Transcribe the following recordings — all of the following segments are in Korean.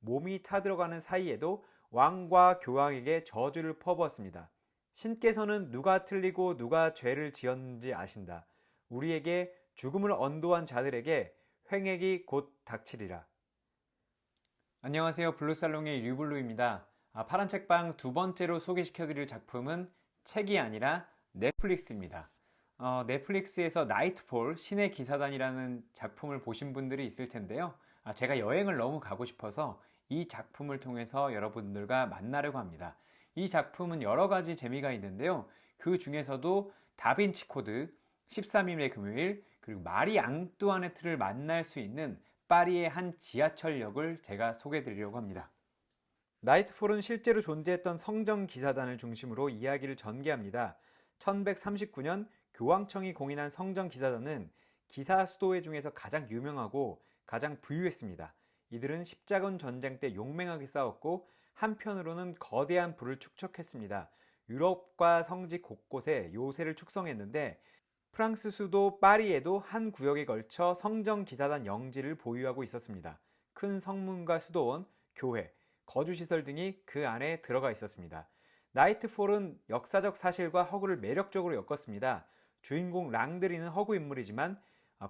몸이 타들어가는 사이에도 왕과 교황에게 저주를 퍼부었습니다. 신께서는 누가 틀리고 누가 죄를 지었는지 아신다. 우리에게 죽음을 언도한 자들에게 횡액이 곧 닥치리라. 안녕하세요. 블루살롱의 류블루입니다. 파란 책방 두 번째로 소개시켜드릴 작품은 책이 아니라 넷플릭스입니다. 넷플릭스에서 나이트폴, 신의 기사단이라는 작품을 보신 분들이 있을 텐데요. 제가 여행을 너무 가고 싶어서 이 작품을 통해서 여러분들과 만나려고 합니다. 이 작품은 여러 가지 재미가 있는데요. 그 중에서도 다빈치 코드, 13일의 금요일, 그리고 마리 앙뚜아네트를 만날 수 있는 파리의 한 지하철역을 제가 소개해 드리려고 합니다. 나이트폴은 실제로 존재했던 성정 기사단을 중심으로 이야기를 전개합니다. 1139년 교황청이 공인한 성정 기사단은 기사 수도회 중에서 가장 유명하고 가장 부유했습니다. 이들은 십자군 전쟁 때 용맹하게 싸웠고 한편으로는 거대한 부를 축적했습니다. 유럽과 성지 곳곳에 요새를 축성했는데 프랑스 수도 파리에도 한 구역에 걸쳐 성정 기사단 영지를 보유하고 있었습니다. 큰 성문과 수도원, 교회, 거주시설 등이 그 안에 들어가 있었습니다. 나이트폴은 역사적 사실과 허구를 매력적으로 엮었습니다. 주인공 랑드리는 허구 인물이지만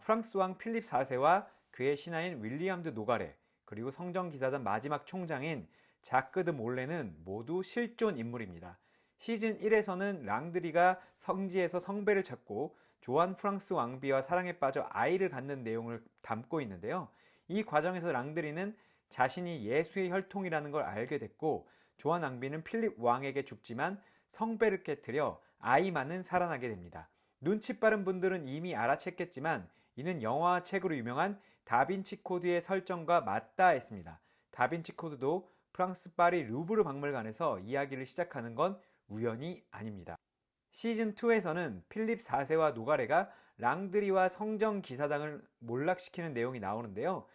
프랑스 왕 필립 4세와 그의 신하인 윌리엄 드 노가레, 그리고 성정기사단 마지막 총장인 자크 드 몰레는 모두 실존 인물입니다. 시즌 1에서는 랑드리가 성지에서 성배를 찾고 조한 프랑스 왕비와 사랑에 빠져 아이를 갖는 내용을 담고 있는데요. 이 과정에서 랑드리는 자신이 예수의 혈통이라는 걸 알게 됐고 조한 왕비는 필립 왕에게 죽지만 성배를 깨뜨려 아이만은 살아나게 됩니다. 눈치 빠른 분들은 이미 알아챘겠지만 이는 영화와 책으로 유명한 다빈치 코드의 설정과 맞닿아 있습니다. 다빈치 코드도 프랑스 파리 루브르 박물관에서 이야기를 시작하는 건 우연이 아닙니다. 시즌2에서는 필립 4세와 노가레가 랑드리와 성정 기사당을 몰락시키는 내용이 나오는데요.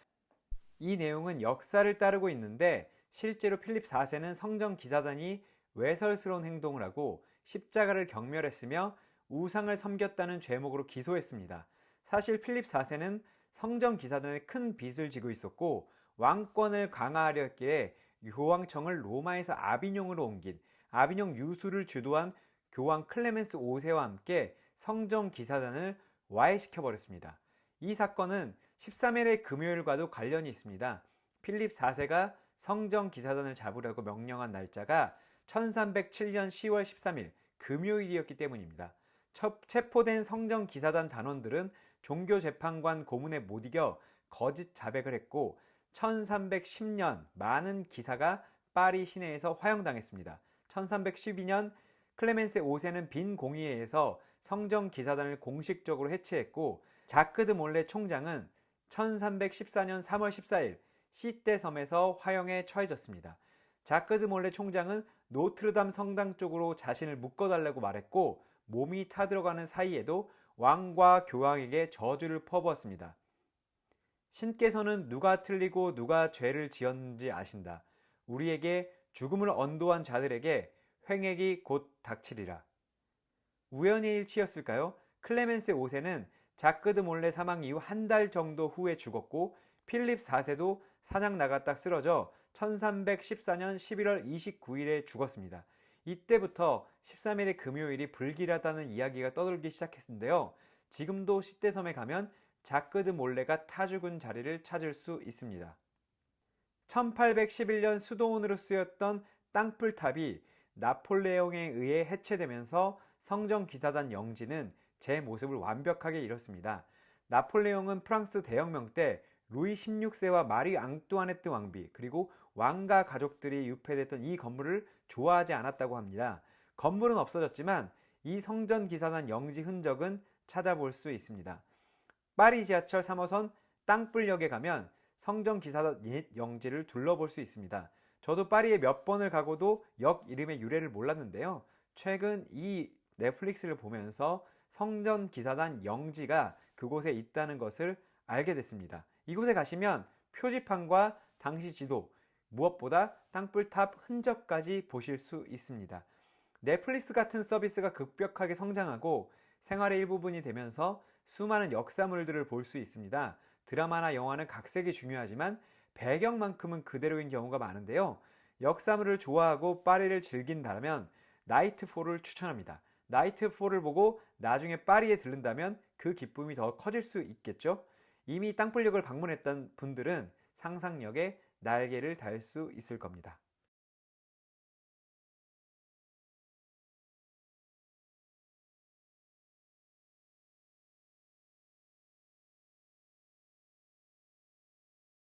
이 내용은 역사를 따르고 있는데 실제로 필립 4세는 성정 기사단이 외설스러운 행동을 하고 십자가를 경멸했으며 우상을 섬겼다는 죄목으로 기소했습니다. 사실 필립 4세는 성정 기사단에 큰 빚을 지고 있었고 왕권을 강화하려 했기에 교황청을 로마에서 아비뇽으로 옮긴 아비뇽 유수를 주도한 교황 클레멘스 5세와 함께 성정 기사단을 와해시켜버렸습니다. 이 사건은 13일의 금요일과도 관련이 있습니다. 필립 4세가 성정 기사단을 잡으려고 명령한 날짜가 1307년 10월 13일 금요일이었기 때문입니다. 체포된 성정 기사단 단원들은 종교재판관 고문에 못 이겨 거짓 자백을 했고 1310년 많은 기사가 파리 시내에서 화형당했습니다. 1312년 클레멘세 5세는 빈 공의회에서 성정 기사단을 공식적으로 해체했고 자크 드 몰레 총장은 1314년 3월 14일 시떼 섬에서 화형에 처해졌습니다. 자크 드 몰레 총장은 노트르담 성당 쪽으로 자신을 묶어달라고 말했고 몸이 타들어가는 사이에도 왕과 교황에게 저주를 퍼부었습니다. 신께서는 누가 틀리고 누가 죄를 지었는지 아신다. 우리에게 죽음을 언도한 자들에게 횡액이 곧 닥치리라. 우연의 일치였을까요? 클레멘세 5세는 자크 드 몰레 사망 이후 한 달 정도 후에 죽었고 필립 4세도 사냥 나갔다 쓰러져 1314년 11월 29일에 죽었습니다. 이때부터 13일의 금요일이 불길하다는 이야기가 떠돌기 시작했는데요. 지금도 시떼섬에 가면 자크 드 몰레가 타 죽은 자리를 찾을 수 있습니다. 1811년 수도원으로 쓰였던 땅불탑이 나폴레옹에 의해 해체되면서 성정 기사단 영지는 제 모습을 완벽하게 잃었습니다. 나폴레옹은 프랑스 대혁명 때 루이 16세와 마리 앙뚜아네트 왕비 그리고 왕가 가족들이 유폐됐던 이 건물을 좋아하지 않았다고 합니다. 건물은 없어졌지만 이 성전 기사단 영지 흔적은 찾아볼 수 있습니다. 파리 지하철 3호선 땅불역에 가면 성전 기사단 옛 영지를 둘러볼 수 있습니다. 저도 파리에 몇 번을 가고도 역 이름의 유래를 몰랐는데요. 최근 이 넷플릭스를 보면서 성전 기사단 영지가 그곳에 있다는 것을 알게 됐습니다. 이곳에 가시면 표지판과 당시 지도, 무엇보다 땅불탑 흔적까지 보실 수 있습니다. 넷플릭스 같은 서비스가 급격하게 성장하고 생활의 일부분이 되면서 수많은 역사물들을 볼 수 있습니다. 드라마나 영화는 각색이 중요하지만 배경만큼은 그대로인 경우가 많은데요. 역사물을 좋아하고 파리를 즐긴다면 나이트폴을 추천합니다. 나이트폴을 보고 나중에 파리에 들른다면 그 기쁨이 더 커질 수 있겠죠. 이미 땅굴역을 방문했던 분들은 상상력에 날개를 달 수 있을 겁니다.